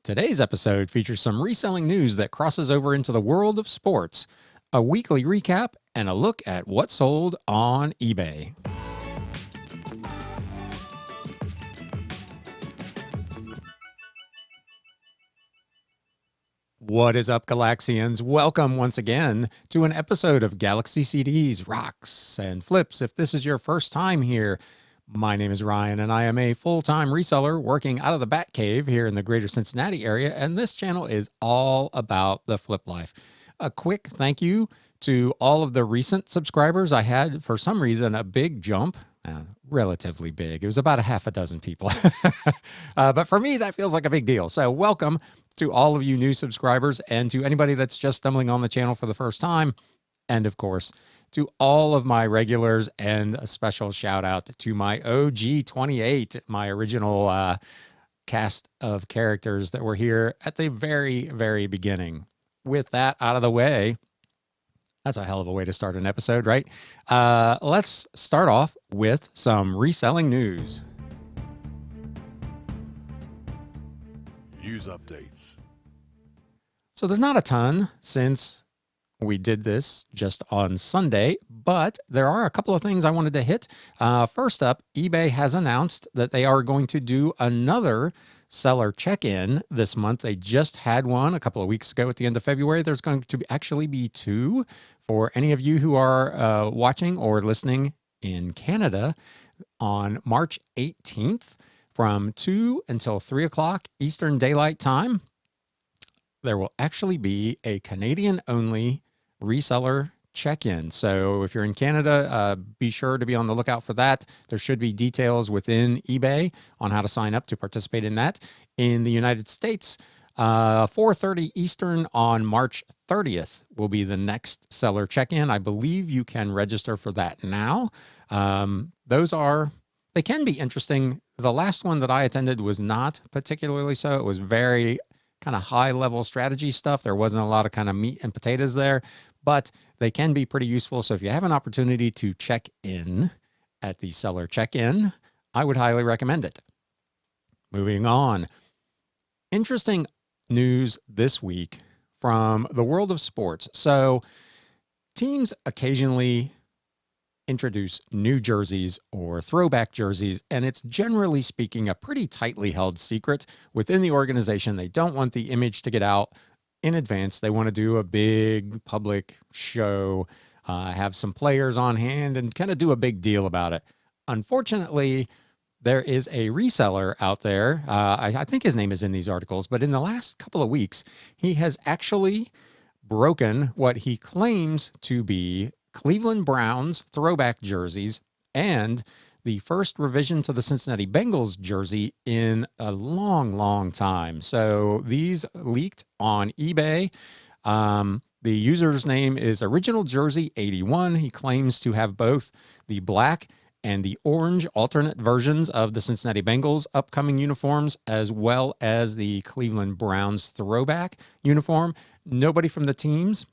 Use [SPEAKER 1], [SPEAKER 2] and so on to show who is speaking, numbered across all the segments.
[SPEAKER 1] Today's episode features some reselling news that crosses over into the world of sports, a weekly recap, and a look at what sold on eBay. What is up, Galaxians? Welcome once again to an episode of Galaxy CDs, Rocks, and Flips. If this is your first time here, my name is Ryan, and I am a full-time reseller working out of the Bat Cave here in the greater Cincinnati area, and this channel is all about the flip life. A quick thank you to all of the recent subscribers. I had, for some reason, a big jump. Relatively big. It was about a half a dozen people. But for me, that feels like a big deal. So welcome to all of you new subscribers and to anybody that's just stumbling on the channel for the first time. And of course, to all of my regulars, and a special shout out to my OG 28, my original cast of characters that were here at the very, very beginning. With that out of the way, that's a hell of a way to start an episode, right? Let's start off with some reselling news.
[SPEAKER 2] News updates.
[SPEAKER 1] So there's not a ton since we did this just on Sunday, but there are a couple of things I wanted to hit. First up, eBay has announced that they are going to do another seller check-in this month. They just had one a couple of weeks ago at the end of February. There's going to actually be two for any of you who are watching or listening in Canada on March 18th from 2 until 3 o'clock Eastern Daylight Time. There will actually be a Canadian-only reseller check-in. So if you're in Canada, be sure to be on the lookout for that. There should be details within eBay on how to sign up to participate in that. In the United States, 4:30 Eastern on March 30th will be the next seller check-in. I believe you can register for that now. They can be interesting. The last one that I attended was not particularly so. It was very kind of high-level strategy stuff. There wasn't a lot of kind of meat and potatoes there, but they can be pretty useful. So if you have an opportunity to check in at the seller check-in, I would highly recommend it. Moving on. Interesting news this week from the world of sports. So teams occasionally introduce new jerseys or throwback jerseys, and it's generally speaking a pretty tightly held secret within the organization. They don't want the image to get out in advance. They want to do a big public show, have some players on hand, and kind of do a big deal about it. Unfortunately, there is a reseller out there. I think his name is in these articles, but in the last couple of weeks, he has actually broken what he claims to be Cleveland Browns throwback jerseys and the first revision to the Cincinnati Bengals jersey in a long, long time. So these leaked on eBay. The user's name is Original Jersey 81. He claims to have both the black and the orange alternate versions of the Cincinnati Bengals upcoming uniforms, as well as the Cleveland Browns throwback uniform. Nobody from the teams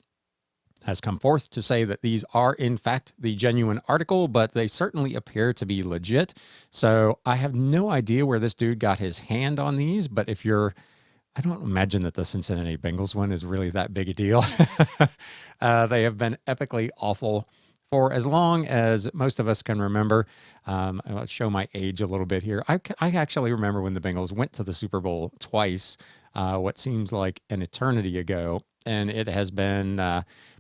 [SPEAKER 1] has come forth to say that these are in fact the genuine article, but they certainly appear to be legit. So I have no idea where this dude got his hand on these, but I don't imagine that the Cincinnati Bengals one is really that big a deal. They have been epically awful for as long as most of us can remember. I'll show my age a little bit here. I actually remember when the Bengals went to the Super Bowl twice, what seems like an eternity ago. And it has been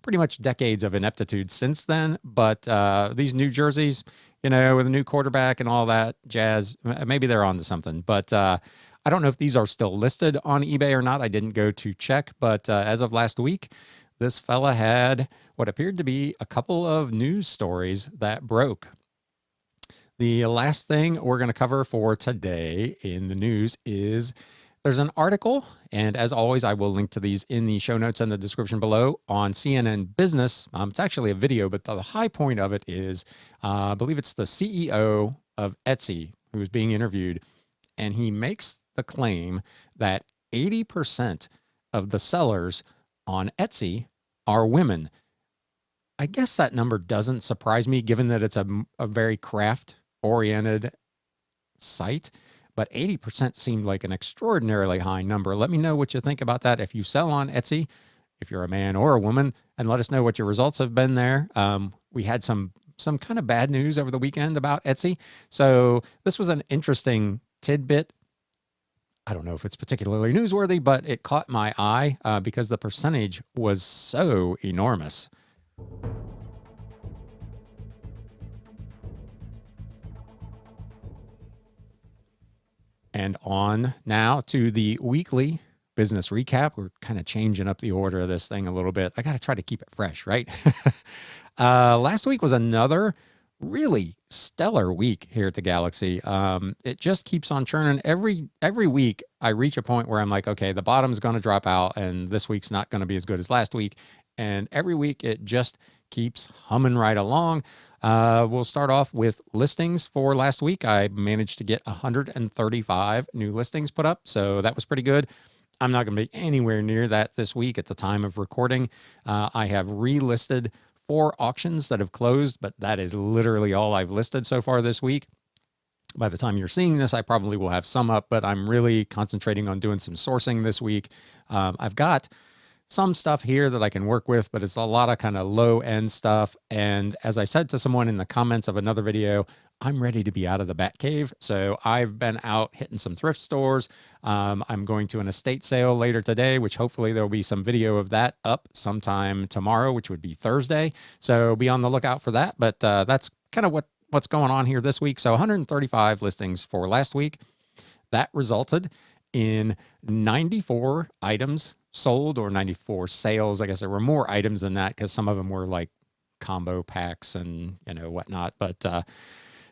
[SPEAKER 1] pretty much decades of ineptitude since then. But these new jerseys, with a new quarterback and all that jazz, maybe they're on to something. But I don't know if these are still listed on eBay or not. I didn't go to check. But as of last week, this fella had what appeared to be a couple of news stories that broke. The last thing we're going to cover for today in the news is there's an article, and as always, I will link to these in the show notes and the description below on CNN Business. It's actually a video, but the high point of it is, I believe it's the CEO of Etsy who is being interviewed, and he makes the claim that 80% of the sellers on Etsy are women. I guess that number doesn't surprise me, given that it's a very craft-oriented site. but 80% seemed like an extraordinarily high number. Let me know what you think about that. If you sell on Etsy, if you're a man or a woman, and let us know what your results have been there. We had some kind of bad news over the weekend about Etsy. So this was an interesting tidbit. I don't know if it's particularly newsworthy, but it caught my eye because the percentage was so enormous. And on now to the weekly business recap. We're kind of changing up the order of this thing a little bit. I got to try to keep it fresh, right? Last week was another really stellar week here at the Galaxy. It just keeps on churning. Every week I reach a point where I'm like, okay, the bottom's going to drop out and this week's not going to be as good as last week. And every week it just keeps humming right along. We'll start off with listings for last week. I managed to get 135 new listings put up, so that was pretty good. I'm not going to be anywhere near that this week at the time of recording. I have relisted 4 auctions that have closed, but that is literally all I've listed so far this week. By the time you're seeing this, I probably will have some up, but I'm really concentrating on doing some sourcing this week. I've got some stuff here that I can work with, but it's a lot of kind of low end stuff. And as I said to someone in the comments of another video, I'm ready to be out of the bat cave. So I've been out hitting some thrift stores. I'm going to an estate sale later today, which hopefully there'll be some video of that up sometime tomorrow, which would be Thursday. So be on the lookout for that. But that's kind of what's going on here this week. So 135 listings for last week. That resulted in 94 items sold, or 94 sales. I guess there were more items than that because some of them were like combo packs and whatnot. But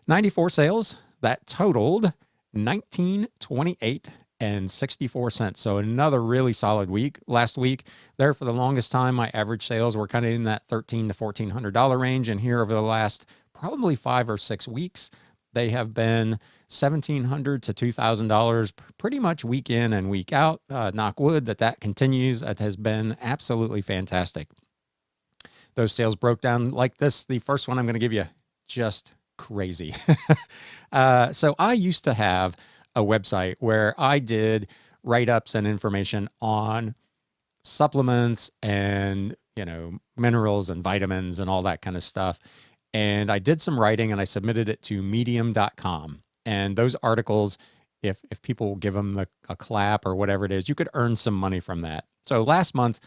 [SPEAKER 1] 94 sales, that totaled $19.28 and 64 cents. So another really solid week. Last week there, for the longest time, my average sales were kind of in that $1,300 to $1,400 range. And here over the last probably 5 or 6 weeks, they have been $1,700 to $2,000 pretty much week in and week out. Knock wood that continues. That has been absolutely fantastic. Those sales broke down like this. The first one I'm going to give you, just crazy. So I used to have a website where I did write-ups and information on supplements and, minerals and vitamins and all that kind of stuff. And I did some writing and I submitted it to medium.com. And those articles, if people give them a clap or whatever it is, you could earn some money from that. So last month,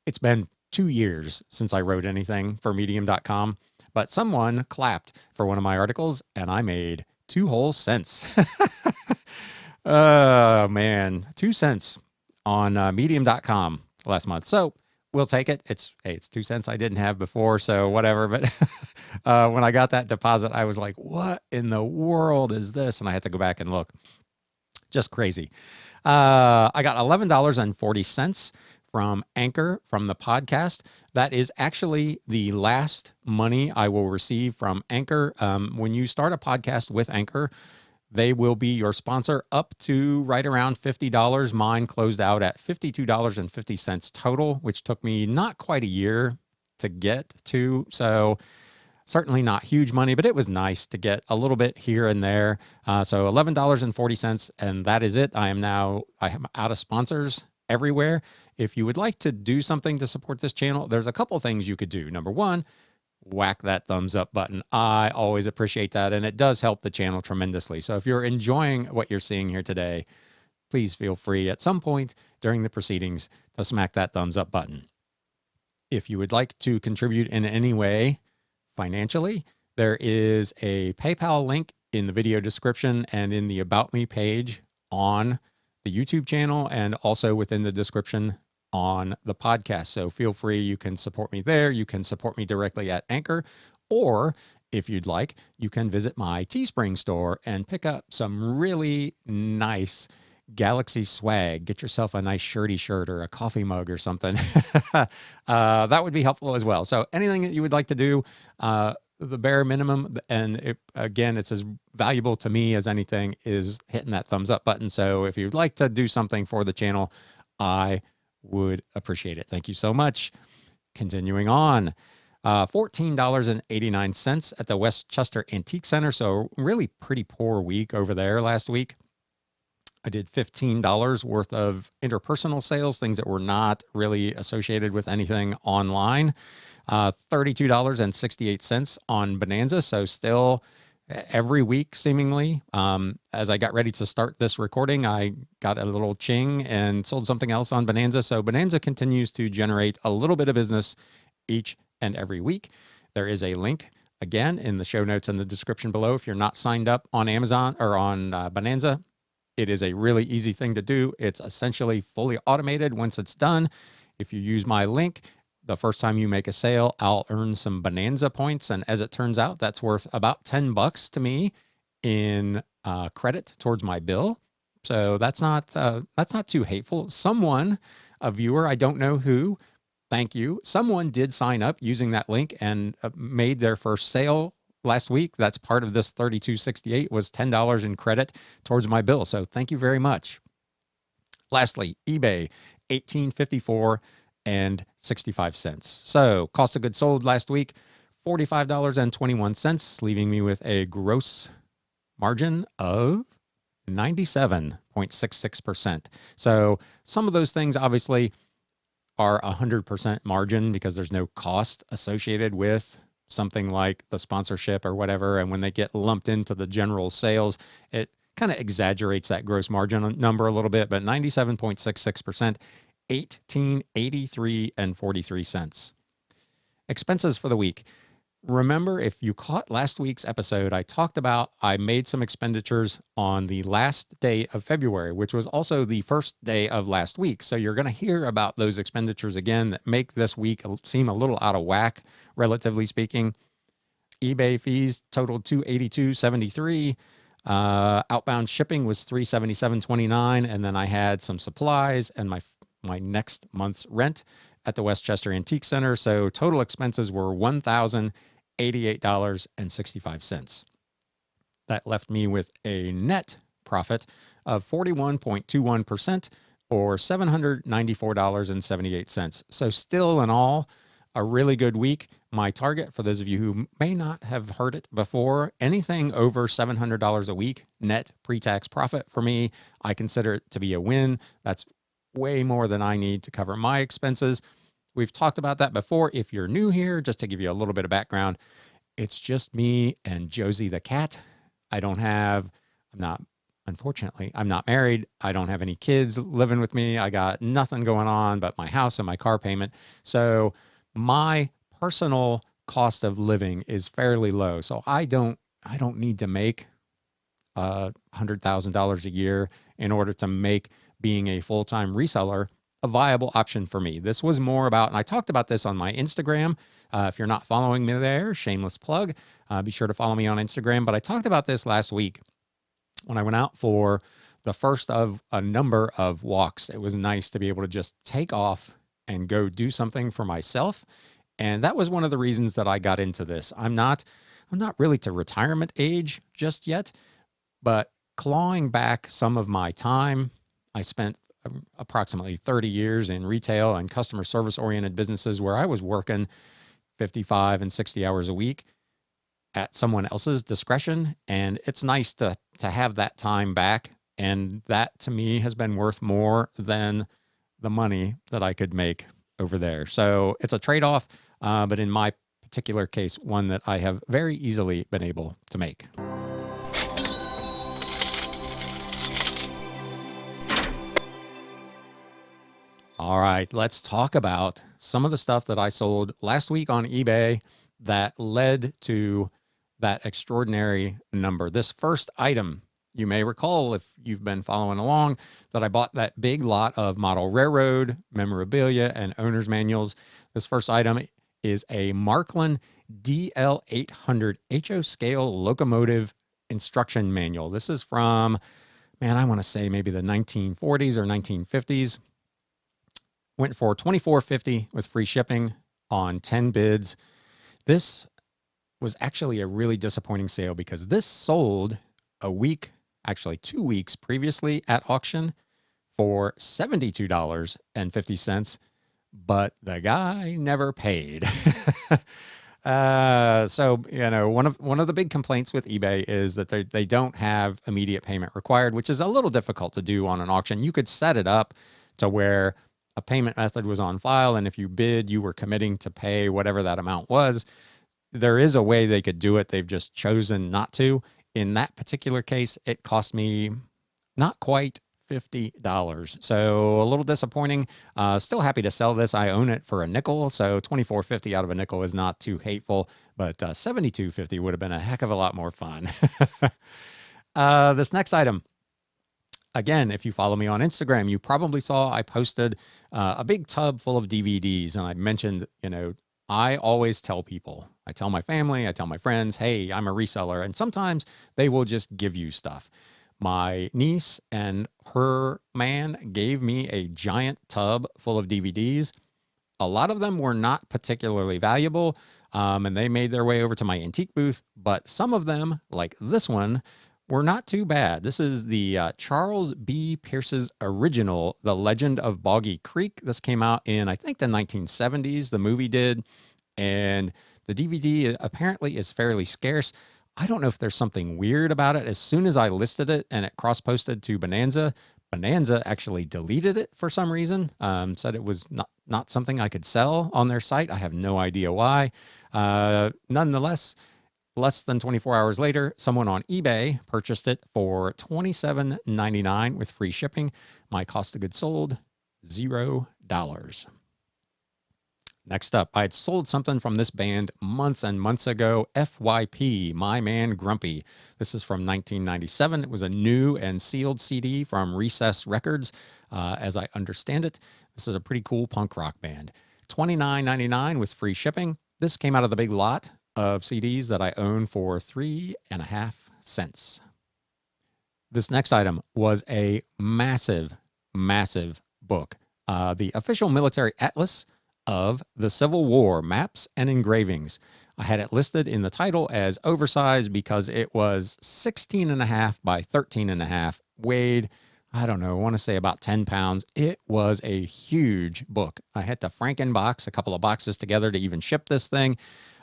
[SPEAKER 1] it's been 2 years since I wrote anything for medium.com, but someone clapped for one of my articles and I made 2 whole cents. Oh man, 2 cents on medium.com last month. So we'll take it. It's 2 cents I didn't have before, so whatever. But when I got that deposit, I was like, what in the world is this? And I had to go back and look. Just crazy. I got $11.40 from Anchor from the podcast. That is actually the last money I will receive from Anchor. When you start a podcast with Anchor, they will be your sponsor up to right around $50. Mine closed out at $52.50 total, which took me not quite a year to get to. So certainly not huge money, but it was nice to get a little bit here and there. So $11.40, and that is it. I am out of sponsors everywhere. If you would like to do something to support this channel, there's a couple things you could do. Number one, whack that thumbs up button. I always appreciate that, and it does help the channel tremendously. So if you're enjoying what you're seeing here today, please feel free at some point during the proceedings to smack that thumbs up button. If you would like to contribute in any way financially, there is a PayPal link in the video description and in the About Me page on the YouTube channel, and also within the description on the podcast. So feel free, you can support me there. You can support me directly at Anchor, or if you'd like, you can visit my Teespring store and pick up some really nice Galaxy swag. Get yourself a nice shirty shirt or a coffee mug or something. That would be helpful as well. So anything that you would like to do, the bare minimum, and again, it's as valuable to me as anything, is hitting that thumbs up button. So if you'd like to do something for the channel, I would appreciate it. Thank you so much. Continuing on. $14.89 at the Westchester Antique Center. So really pretty poor week over there last week. I did $15 worth of interpersonal sales, things that were not really associated with anything online. $32.68 on Bonanza. So still every week, seemingly. As I got ready to start this recording, I got a little ching and sold something else on Bonanza. So Bonanza continues to generate a little bit of business each and every week. There is a link again in the show notes in the description below. If you're not signed up on Amazon or on Bonanza, it is a really easy thing to do. It's essentially fully automated once it's done. If you use my link, the first time you make a sale, I'll earn some Bonanza points. And as it turns out, that's worth about $10 to me in credit towards my bill. So that's not too hateful. Someone, a viewer, I don't know who, thank you. Someone did sign up using that link and made their first sale last week. That's part of this $32.68 was $10 in credit towards my bill. So thank you very much. Lastly, eBay, $18.54 So cost of goods sold last week, $45.21, leaving me with a gross margin of 97.66%. So some of those things obviously are 100% margin because there's no cost associated with something like the sponsorship or whatever. And when they get lumped into the general sales, it kind of exaggerates that gross margin number a little bit, but 97.66%, $18.83 Expenses for the week. Remember, if you caught last week's episode, I talked about I made some expenditures on the last day of February, which was also the first day of last week. So you're going to hear about those expenditures again that make this week seem a little out of whack, relatively speaking. eBay fees totaled $282.73. Outbound shipping was $377.29, and then I had some supplies and my next month's rent at the Westchester Antique Center. So total expenses were $1,088.65. That left me with a net profit of 41.21% or $794.78. So still in all, a really good week. My target, for those of you who may not have heard it before, anything over $700 a week net pre-tax profit for me, I consider it to be a win. That's way more than I need to cover my expenses. We've talked about that before. If you're new here, just to give you a little bit of background, it's just me and Josie the cat. Unfortunately, I'm not married. I don't have any kids living with me. I got nothing going on but my house and my car payment. So my personal cost of living is fairly low. So I don't need to make $100,000 a year in order to make being a full-time reseller a viable option for me. This was more about, and I talked about this on my Instagram. If you're not following me there, shameless plug, be sure to follow me on Instagram. But I talked about this last week when I went out for the first of a number of walks. It was nice to be able to just take off and go do something for myself. And that was one of the reasons that I got into this. I'm not really to retirement age just yet, but clawing back some of my time, I spent approximately 30 years in retail and customer service oriented businesses where I was working 55 and 60 hours a week at someone else's discretion. And it's nice to have that time back. And that to me has been worth more than the money that I could make over there. So it's a trade-off, but in my particular case, one that I have very easily been able to make. All right, let's talk about some of the stuff that I sold last week on eBay that led to that extraordinary number. This first item, you may recall if you've been following along, that I bought that big lot of model railroad memorabilia and owner's manuals. This first item is a Markland DL800 HO scale locomotive instruction manual. This is from, I want to say maybe the 1940s or 1950s. Went for $24.50 with free shipping on 10 bids. This was actually a really disappointing sale because this sold a week, actually 2 weeks previously at auction for $72.50, but the guy never paid. So one of the big complaints with eBay is that they don't have immediate payment required, which is a little difficult to do on an auction. You could set it up to where a payment method was on file, and if you bid, you were committing to pay whatever that amount was. There is a way they could do it. They've just chosen not to. In that particular case, it cost me not quite $50. So a little disappointing. Still happy to sell this. I own it for a nickel. So $24.50 out of a nickel is not too hateful, but $72.50 would have been a heck of a lot more fun. This next item, again, if you follow me on Instagram, you probably saw I posted a big tub full of DVDs, and I mentioned, I always tell people, I tell my family, I tell my friends, hey, I'm a reseller, and sometimes they will just give you stuff. My niece and her man gave me a giant tub full of DVDs. A lot of them were not particularly valuable, and they made their way over to my antique booth, but some of them, like this one, were not too bad. This is the Charles B. Pierce's original, The Legend of Boggy Creek. This came out in, I think, the 1970s. The movie did, and the DVD apparently is fairly scarce. I don't know if there's something weird about it. As soon as I listed it and it cross-posted to Bonanza, Bonanza actually deleted it for some reason, said it was not something I could sell on their site. I have no idea why. Nonetheless, less than 24 hours later, someone on eBay purchased it for $27.99 with free shipping. My cost of goods sold, $0. Next up, I had sold something from this band months and months ago, FYP, My Man Grumpy. This is from 1997. It was a new and sealed CD from Recess Records, as I understand it. This is a pretty cool punk rock band. $29.99 with free shipping. This came out of the big lot of CDs that I own for 3.5 cents. This next item was a massive, massive book. The official military atlas of the Civil War, maps and engravings. I had it listed in the title as oversized because it was 16.5 by 13.5, weighed, I don't know, I want to say about 10 pounds. It was a huge book. I had to Frankenbox a couple of boxes together to even ship this thing.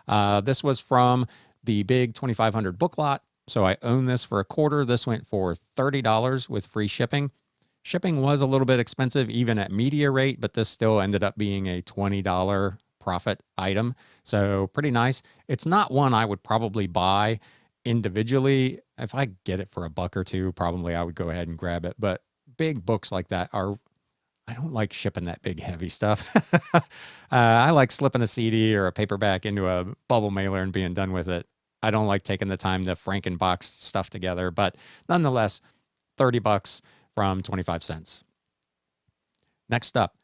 [SPEAKER 1] This was from the big 2,500 book lot. So I own this for a quarter. This went for $30 with free shipping. Shipping was a little bit expensive even at media rate, but this still ended up being a $20 profit item. So pretty nice. It's not one I would probably buy individually. If I get it for a buck or two, probably I would go ahead and grab it. But big books like that I don't like shipping that big heavy stuff. I like slipping a CD or a paperback into a bubble mailer and being done with it. I don't like taking the time to Frankenbox stuff together, but nonetheless, $30 from 25 cents. Next up,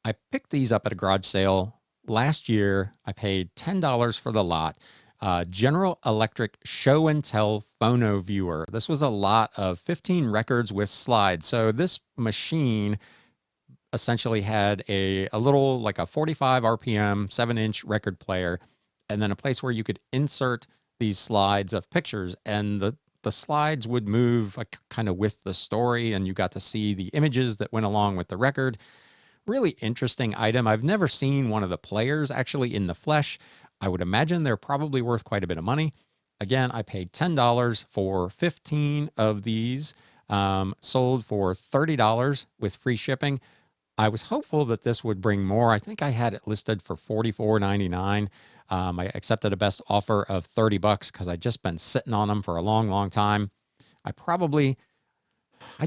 [SPEAKER 1] I picked these up at a garage sale last year. I paid $10 for the lot. General Electric Show and Tell Phono Viewer. This was a lot of 15 records with slides. So this machine essentially had a little, like a 45 RPM 7-inch record player, and then a place where you could insert these slides of pictures, and the slides would move kind of with the story, and you got to see the images that went along with the record. Really interesting item. I've never seen one of the players actually in the flesh. I would imagine they're probably worth quite a bit of money. Again, I paid $10 for 15 of these, sold for $30 with free shipping. I was hopeful that this would bring more. I think I had it listed for $44.99. I accepted a best offer of $30 because I'd just been sitting on them for a long, long time. I'd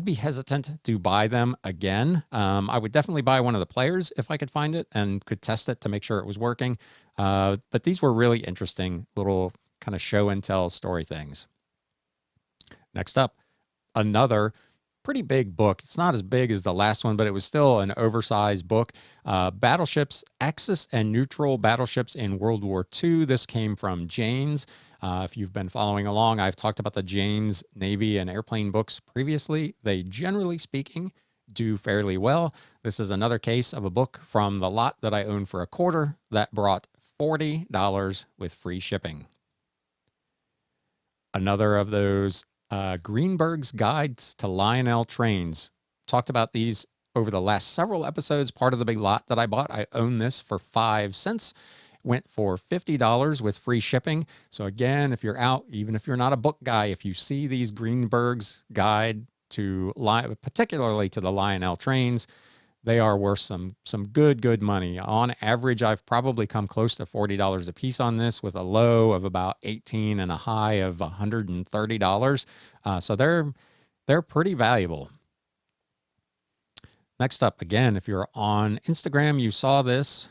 [SPEAKER 1] be hesitant to buy them again. I would definitely buy one of the players if I could find it and could test it to make sure it was working. But these were really interesting little kind of show and tell story things. Next up, another pretty big book. It's not as big as the last one, but it was still an oversized book. Battleships, Axis and Neutral Battleships in World War II. This came from Jane's. If you've been following along, I've talked about the Jane's Navy and airplane books previously. They, generally speaking, do fairly well. This is another case of a book from the lot that I own for a quarter that brought $40 with free shipping. Another of those Greenberg's Guides to Lionel Trains. Talked about these over the last several episodes. Part of the big lot that I bought. I own this for 5 cents. went for $50 with free shipping. So again, if you're out, even if you're not a book guy, if you see these Greenberg's guide to particularly to the Lionel trains, they are worth some good money. On average, I've probably come close to $40 a piece on this, with a low of about 18 and a high of $130. So they're pretty valuable. Next up, again, if you're on Instagram, you saw this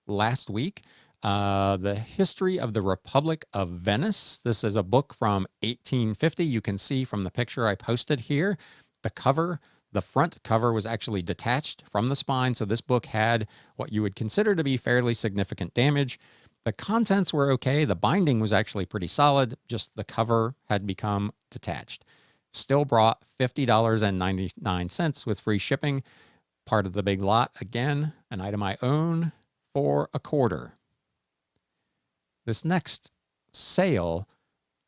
[SPEAKER 1] last week. The History of the Republic of Venice. This is a book from 1850. You can see from the picture I posted here, the front cover was actually detached from the spine. So this book had what you would consider to be fairly significant damage. The contents were okay. The binding was actually pretty solid. Just the cover had become detached. Still brought $50.99 with free shipping. Part of the big lot. Again, an item I own for a quarter. This next sale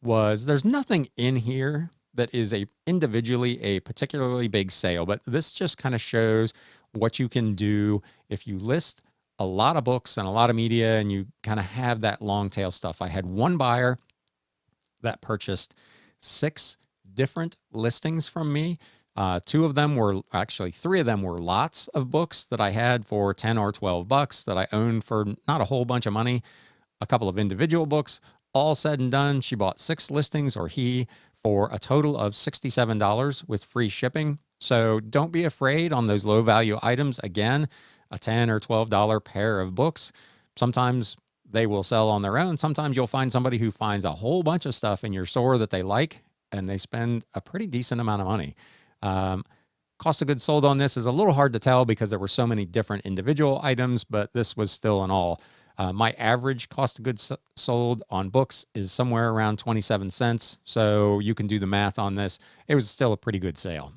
[SPEAKER 1] there's nothing in here that is individually a particularly big sale, but this just kind of shows what you can do if you list a lot of books and a lot of media and you kind of have that long tail stuff. I had one buyer that purchased 6 different listings from me. 3 of them were lots of books that I had for 10 or 12 bucks that I owned for not a whole bunch of money. A couple of individual books. All said and done, she bought 6 listings, or he, for a total of $67 with free shipping. So don't be afraid on those low value items. Again, a $10 or $12 pair of books. Sometimes they will sell on their own. Sometimes you'll find somebody who finds a whole bunch of stuff in your store that they like, and they spend a pretty decent amount of money. Cost of goods sold on this is a little hard to tell because there were so many different individual items, but this was still an all. My average cost of goods sold on books is somewhere around 27 cents. So you can do the math on this. It was still a pretty good sale.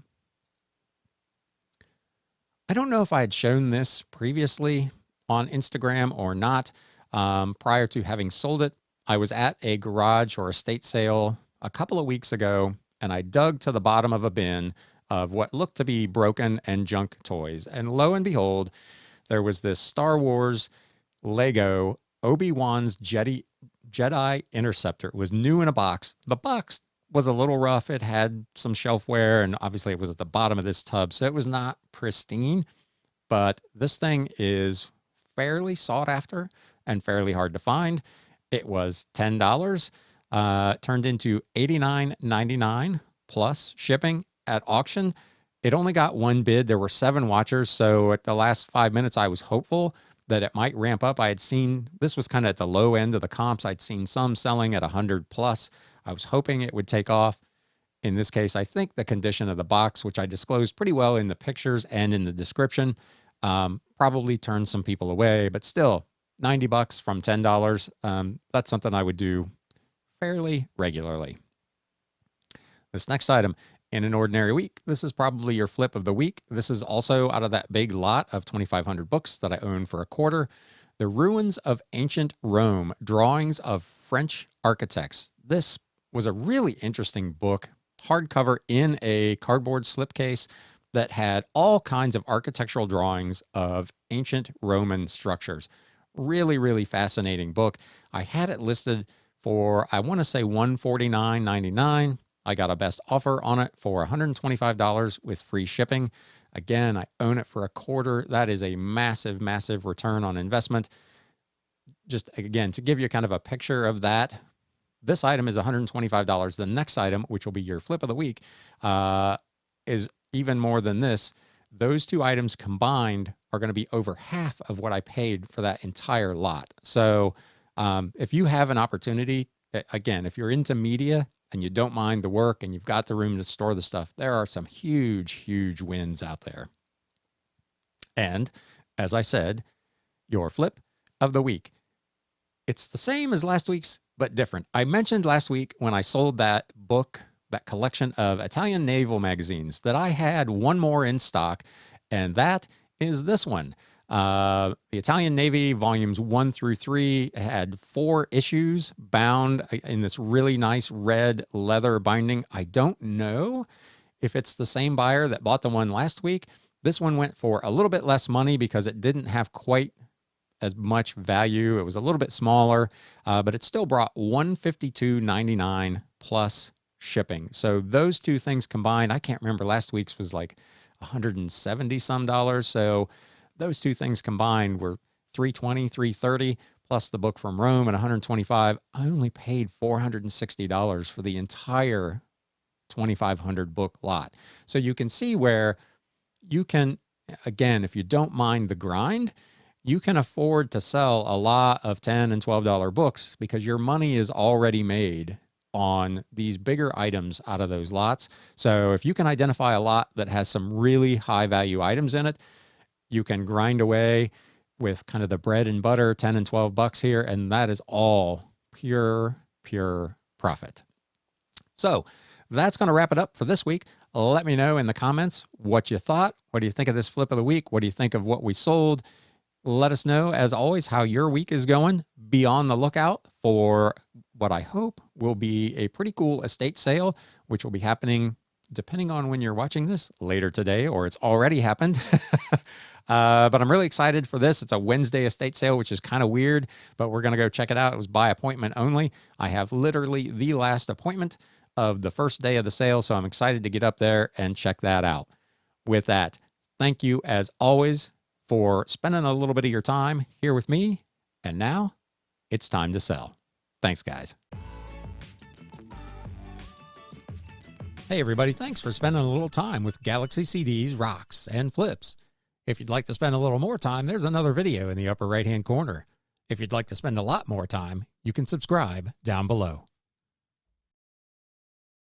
[SPEAKER 1] I don't know if I had shown this previously on Instagram or not. Prior to having sold it, I was at a garage or estate sale a couple of weeks ago, and I dug to the bottom of a bin of what looked to be broken and junk toys. And lo and behold, there was this Star Wars Lego Obi-Wan's Jedi Interceptor. It was new in a box. The box was a little rough. It had some shelf wear, and obviously it was at the bottom of this tub, so it was not pristine. But this thing is fairly sought after and fairly hard to find. It was $10, turned into $89.99 plus shipping at auction. It only got one bid. There were 7 watchers, so at the last 5 minutes, I was hopeful that it might ramp up. I had seen, this was kind of at the low end of the comps. I'd seen some selling at 100 plus. I was hoping it would take off. In this case, I think the condition of the box, which I disclosed pretty well in the pictures and in the description, probably turned some people away, but still $90 from $10. That's something I would do fairly regularly. This next item, in an ordinary week, this is probably your flip of the week. This is also out of that big lot of 2,500 books that I own for a quarter. The Ruins of Ancient Rome, Drawings of French Architects. This was a really interesting book, hardcover in a cardboard slipcase that had all kinds of architectural drawings of ancient Roman structures. Really, really fascinating book. I had it listed for, I want to say $149.99. I got a best offer on it for $125 with free shipping. Again, I own it for a quarter. That is a massive, massive return on investment. Just again, to give you kind of a picture of that, this item is $125. The next item, which will be your flip of the week, is even more than this. Those 2 items combined are going to be over half of what I paid for that entire lot. So if you have an opportunity, again, if you're into media and you don't mind the work and you've got the room to store the stuff, there are some huge, huge wins out there. And as I said, your flip of the week. It's the same as last week's, but different. I mentioned last week when I sold that book, that collection of Italian naval magazines, that I had one more in stock, and that is this one. The Italian Navy volumes 1 through 3 had 4 issues bound in this really nice red leather binding. I don't know if it's the same buyer that bought the one last week. This one went for a little bit less money because it didn't have quite as much value. It was a little bit smaller, but it still brought $152.99 plus shipping. So those two things combined, I can't remember, last week's was like $170 some dollars. So those two things combined were $320, $330 plus the book from Rome at $125. I only paid $460 for the entire 2,500 book lot. So you can see where you can, again, if you don't mind the grind, you can afford to sell a lot of $10 and $12 books because your money is already made on these bigger items out of those lots. So if you can identify a lot that has some really high value items in it, you can grind away with kind of the bread and butter, 10 and 12 bucks here. And that is all pure profit. So that's going to wrap it up for this week. Let me know in the comments what you thought. What do you think of this flip of the week? What do you think of what we sold? Let us know, as always, how your week is going. Be on the lookout for what I hope will be a pretty cool estate sale, which will be happening, depending on when you're watching this, later today, or it's already happened. But I'm really excited for this. It's a Wednesday estate sale, which is kind of weird, but we're going to go check it out. It was by appointment only. I have literally the last appointment of the first day of the sale, so I'm excited to get up there and check that out. With that, thank you as always for spending a little bit of your time here with me. And now it's time to sell. Thanks, guys. Hey, everybody. Thanks for spending a little time with Galaxy CDs, rocks, and flips. If you'd like to spend a little more time, there's another video in the upper right-hand corner. If you'd like to spend a lot more time, you can subscribe down below.